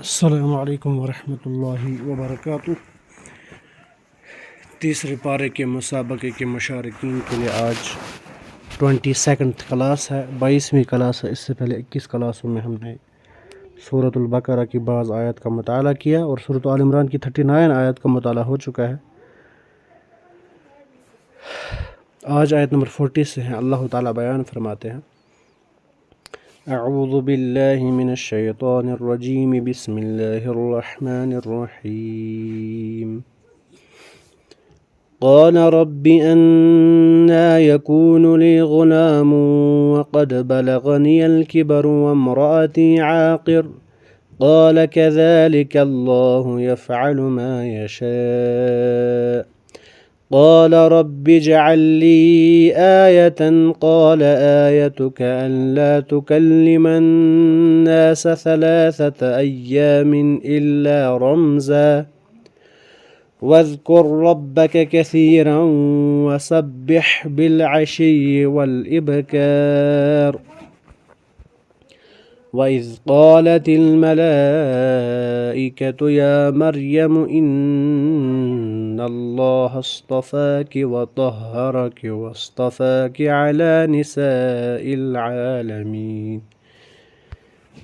السلام علیکم ورحمۃ اللہ وبرکاتہ۔ تیسرے پارے کے مسابقے کے مشارکین کے لیے آج 22 کلاس ہے، 22ویں کلاس ہے۔ اس سے پہلے 21 کلاسوں میں ہم نے سورۃ البقرہ کی بعض آیات کا مطالعہ کیا اور سورۃ آل عمران کی 39 آیات کا مطالعہ ہو چکا ہے۔ آج آیت نمبر 40 سے ہیں۔ اللہ تعالیٰ بیان فرماتے ہیں: اعوذ باللہ من الشیطان الرجیم، بسم اللہ الرحمن الرحیم۔ قال رب أنا يكون لي غلام وقد بلغني الكبر وامرأتي عاقر قال كذلك الله يفعل ما يشاء قال رب اجعل لي آية قال آيتك ألا تكلم الناس 3 أيام إلا رمزا واذكر ربك كثيرا وسبح بالعشي والإبكار وإذ قالت الملائكة يا مريم إن الله اصطفاك وطهرك واصطفاك على نساء العالمين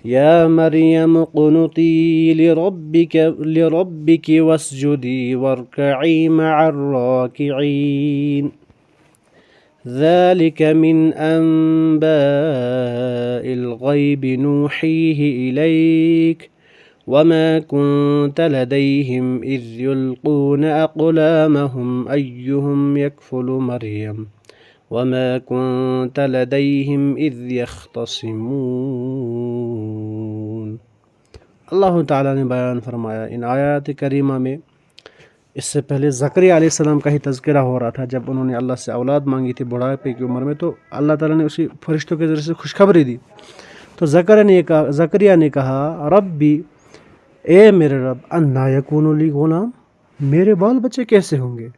يا مريم اقنتي لربك واسجدي واركعي مع الراكعين ذلك من أنباء الغيب نوحيه إليك وما كنت لديهم إذ يلقون أقلامهم أيهم يكفل مريم وما كنت لديهم إذ يختصمون۔ اللہ تعالیٰ نے بیان فرمایا ان آیات کریمہ میں، اس سے پہلے زکریا علیہ السلام کا ہی تذکرہ ہو رہا تھا۔ جب انہوں نے اللہ سے اولاد مانگی تھی بڑھاپے کی عمر میں، تو اللہ تعالیٰ نے اسی فرشتوں کے ذریعے سے خوشخبری دی۔ تو زکریا نے کہا ربی، اے میرے رب، انا یکون لی غلام، میرے بال بچے کیسے ہوں گے؟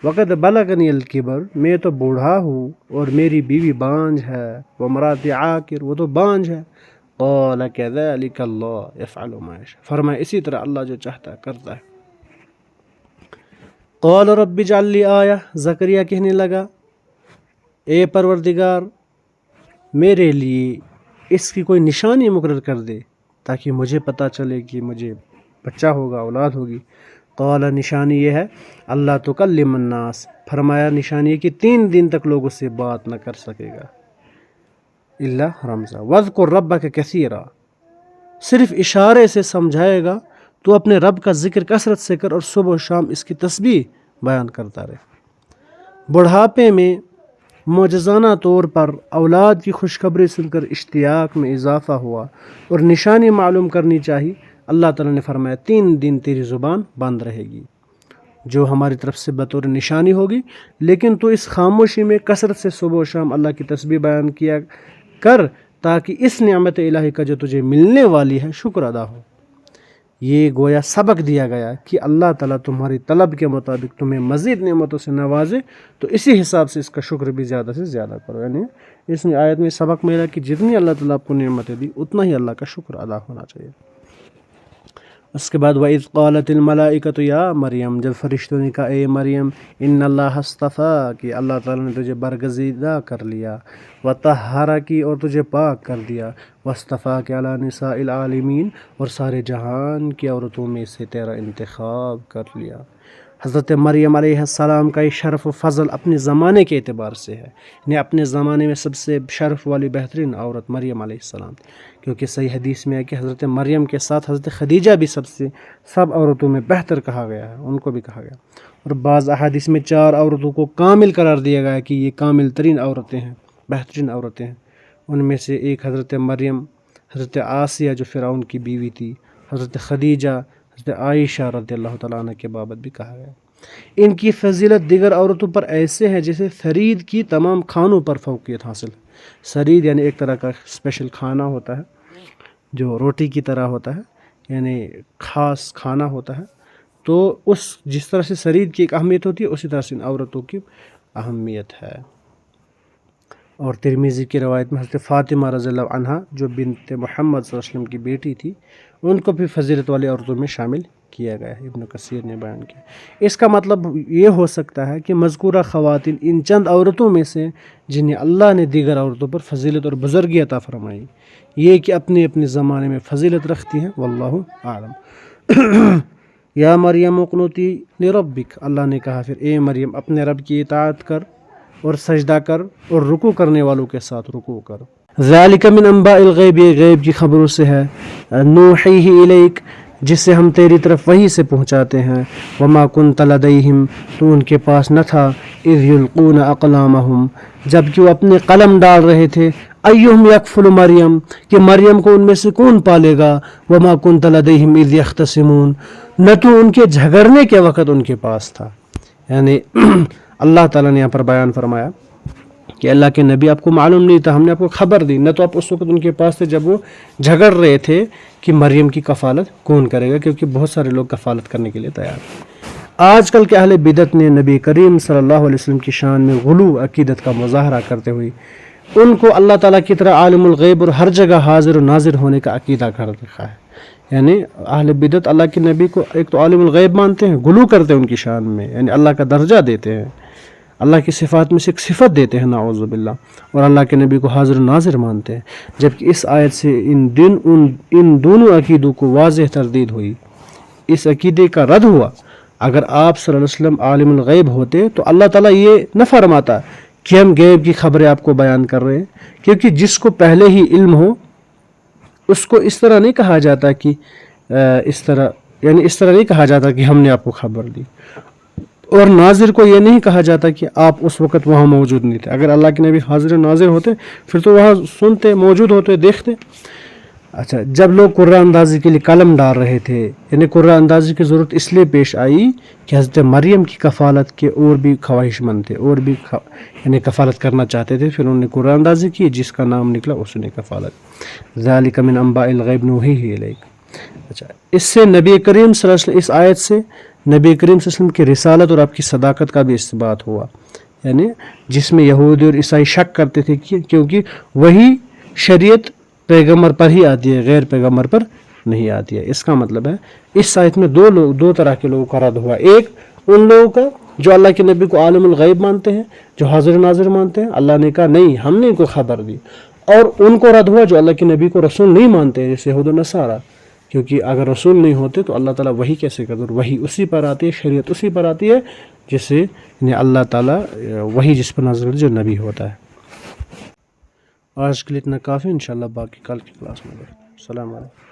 وقد بلغنی الکبر، میں تو بوڑھا ہوں اور میری بیوی بانجھ ہے، وامرأتی عاقر، وہ تو بانجھ ہے۔ قال کذلک اللہ یفعل ما یشاء، فرمایا اسی طرح اللہ جو چاہتا ہے کرتا ہے۔ قال رب اجعل لی آیہ، زکریا کہنے لگا اے پروردگار، میرے لیے اس کی کوئی نشانی مقرر کر دے تاکہ مجھے پتہ چلے کہ مجھے بچہ ہوگا، اولاد ہوگی۔ قال، نشانی یہ ہے اللہ تکلم الناس، فرمایا نشانی ہے کہ 3 دن تک لوگوں سے بات نہ کر سکے گا، الا رمزا واذکر ربک کثیرا، صرف اشارے سے سمجھائے گا، تو اپنے رب کا ذکر کثرت سے کر اور صبح و شام اس کی تسبیح بیان کرتا رہے۔ بڑھاپے میں معجزانہ طور پر اولاد کی خوشخبری سن کر اشتیاق میں اضافہ ہوا اور نشانی معلوم کرنی چاہیے۔ اللہ تعالیٰ نے فرمایا 3 دن تیری زبان بند رہے گی، جو ہماری طرف سے بطور نشانی ہوگی، لیکن تو اس خاموشی میں کثرت سے صبح و شام اللہ کی تسبیح بیان کیا کر، تاکہ اس نعمت الہی کا جو تجھے ملنے والی ہے شکر ادا ہو۔ یہ گویا سبق دیا گیا کہ اللہ تعالیٰ تمہاری طلب کے مطابق تمہیں مزید نعمتوں سے نوازے، تو اسی حساب سے اس کا شکر بھی زیادہ سے زیادہ کرو۔ یعنی اس میں آیت میں سبق ملا کہ جتنی اللہ تعالیٰ آپ کو نعمتیں دی، اتنا ہی اللہ کا شکر ادا ہونا چاہیے۔ اس کے بعد وَإِذْ قَالَتِ الْمَلَائِكَةُ يَا مریم، جب فرشتوں نے کہا اے مریم، ان اللہ اصطفیٰ، کہ اللہ تعالیٰ نے تجھے برگزیدہ کر لیا، وطہرک، اور تجھے پاک کر دیا، واصطفاک علی نساء العالمین، اور سارے جہان کی عورتوں میں سے تیرا انتخاب کر لیا۔ حضرت مریم علیہ السلام کا یہ شرف و فضل اپنے زمانے کے اعتبار سے ہے، یعنی اپنے زمانے میں سب سے شرف والی بہترین عورت مریم علیہ السلام، کیونکہ صحیح حدیث میں ہے کہ حضرت مریم کے ساتھ حضرت خدیجہ بھی سب عورتوں میں بہتر کہا گیا ہے، ان کو بھی کہا گیا۔ اور بعض احادیث میں 4 عورتوں کو کامل قرار دیا گیا ہے کہ یہ کامل ترین عورتیں ہیں، بہترین عورتیں ہیں۔ ان میں سے ایک حضرت مریم، حضرت آسیہ جو فرعون کی بیوی تھی، حضرت خدیجہ، حضرت عائشہ رضی اللہ تعالیٰ عنہ کے بابت بھی کہا گیا۔ ان کی فضیلت دیگر عورتوں پر ایسے ہیں جیسے ثرید کی تمام کھانوں پر فوقیت حاصل ہے۔ ثرید یعنی ایک طرح کا اسپیشل کھانا ہوتا ہے جو روٹی کی طرح ہوتا ہے، یعنی خاص کھانا ہوتا ہے۔ تو جس طرح سے ثرید کی ایک اہمیت ہوتی ہے، اسی طرح سے ان عورتوں کی اہمیت ہے۔ اور ترمذی کی روایت میں حضرت فاطمہ رضی اللہ عنہا جو بنت محمد صلی اللہ علیہ وسلم کی بیٹی تھی ان کو بھی فضیلت والی عورتوں میں شامل کیا گیا ہے، ابن کثیر نے بیان کیا۔ اس کا مطلب یہ ہو سکتا ہے کہ مذکورہ خواتین ان چند عورتوں میں سے جنہیں اللہ نے دیگر عورتوں پر فضیلت اور بزرگی عطا فرمائی، یہ کہ اپنے اپنے زمانے میں فضیلت رکھتی ہیں، واللہ اعلم۔ یا مریم اقنتی لربک، اللہ نے کہا پھر اے مریم اپنے رب کی اطاعت کر اور سجدہ کر اور رکوع کرنے والوں کے ساتھ رکوع کر۔ ذالک من انباء الغیب، یہ غیب کی خبروں سے ہے، نوحیہ الیک، جس سے ہم تیری طرف وحی سے پہنچاتے ہیں، وما کنت لدیہم، تو ان کے پاس نہ تھا، اذ یلقون اقلامہم، جب کہ وہ اپنے قلم ڈال رہے تھے، ایہم یکفل مریم، کہ مریم کو ان میں سے کون پالے گا، وما کنت لدیہم اذ یختصمون، نہ تو ان کے جھگڑنے کے وقت ان کے پاس تھا۔ یعنی اللہ تعالیٰ نے یہاں پر بیان فرمایا کہ اللہ کے نبی آپ کو معلوم نہیں تھا، ہم نے آپ کو خبر دی، نہ تو آپ اس وقت ان کے پاس تھے جب وہ جھگڑ رہے تھے کہ مریم کی کفالت کون کرے گا، کیونکہ بہت سارے لوگ کفالت کرنے کے لیے تیار ہیں۔ آج کل کے اہل بدعت نے نبی کریم صلی اللہ علیہ وسلم کی شان میں غلو عقیدت کا مظاہرہ کرتے ہوئے ان کو اللہ تعالیٰ کی طرح عالم الغیب اور ہر جگہ حاضر و ناظر ہونے کا عقیدہ کر رکھا ہے۔ یعنی اہل بدعت اللہ کے نبی کو ایک تو عالم الغیب مانتے ہیں، غلو کرتے ہیں ان کی شان میں، یعنی اللہ کا درجہ دیتے ہیں، اللہ کی صفات میں سے ایک صفت دیتے ہیں، نعوذ باللہ، اور اللہ کے نبی کو حاضر و ناظر مانتے ہیں، جبکہ اس آیت سے ان دونوں عقیدوں کو واضح تردید ہوئی، اس عقیدے کا رد ہوا۔ اگر آپ صلی اللہ علیہ وسلم عالم الغیب ہوتے تو اللہ تعالیٰ یہ نہ فرماتا کہ ہم غیب کی خبریں آپ کو بیان کر رہے ہیں، کیونکہ جس کو پہلے ہی علم ہو اس کو اس طرح نہیں کہا جاتا کہ اس طرح نہیں کہا جاتا کہ ہم نے آپ کو خبر دی، اور ناظر کو یہ نہیں کہا جاتا کہ آپ اس وقت وہاں موجود نہیں تھے۔ اگر اللہ کے نبی حاضر و ناظر ہوتے پھر تو وہاں سنتے، موجود ہوتے، دیکھتے۔ اچھا، جب لوگ قرآن اندازی کے لیے قلم ڈال رہے تھے، یعنی قرآن اندازی کی ضرورت اس لیے پیش آئی کہ حضرت مریم کی کفالت کے اور بھی خواہش مند تھے، اور بھی یعنی کفالت کرنا چاہتے تھے، پھر انہوں نے قرآن اندازی کی، جس کا نام نکلا اس نے کفالت۔ ذالک من انباء الغیب نوحیہ الیک۔ اچھا، اس سے نبی کریم صلی اللہ علیہ وسلم، اس آیت سے نبی کریم صلی اللہ علیہ وسلم کی رسالت اور آپ کی صداقت کا بھی اثبات ہوا، یعنی جس میں یہودی اور عیسائی شک کرتے تھے کیونکہ وہی شریعت پیغمبر پر ہی آتی ہے، غیر پیغمبر پر نہیں آتی ہے۔ اس کا مطلب ہے اس آیت میں دو طرح کے لوگوں کا رد ہوا، ایک ان لوگوں کا جو اللہ کے نبی کو عالم الغیب مانتے ہیں، جو حاضر ناظر مانتے ہیں، اللہ نے کہا نہیں ہم نے ان کو خبر دی، اور ان کو رد ہوا جو اللہ کے نبی کو رسول نہیں مانتے ہیں، جیسے یہود و نصارہ، کیونکہ اگر رسول نہیں ہوتے تو اللہ تعالیٰ وہی کیسے کرتا، وہی اسی پر آتی ہے، شریعت اسی پر آتی ہے جس سے یعنی اللہ تعالیٰ وہی جس پر نازل جو نبی ہوتا ہے۔ آج کے لیے اتنا کافی، انشاءاللہ باقی کل کی کلاس میں۔ السلام علیکم۔